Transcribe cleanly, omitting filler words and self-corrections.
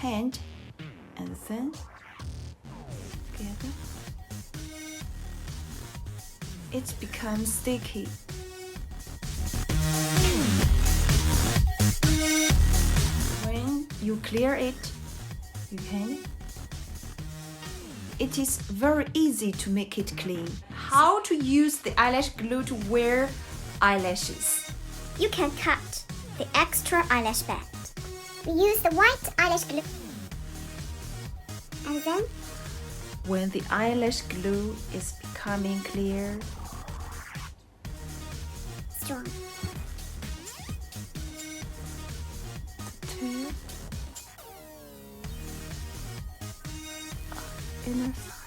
hand and then together. It becomes sticky. When you clear it, you can. It is very easy to make it clean. How to use the eyelash glue to wear eyelashes? You can cut the extra eyelash band. We use the white eyelash glue. And then, when the eyelash glue is becoming clear, strong. Two inner side.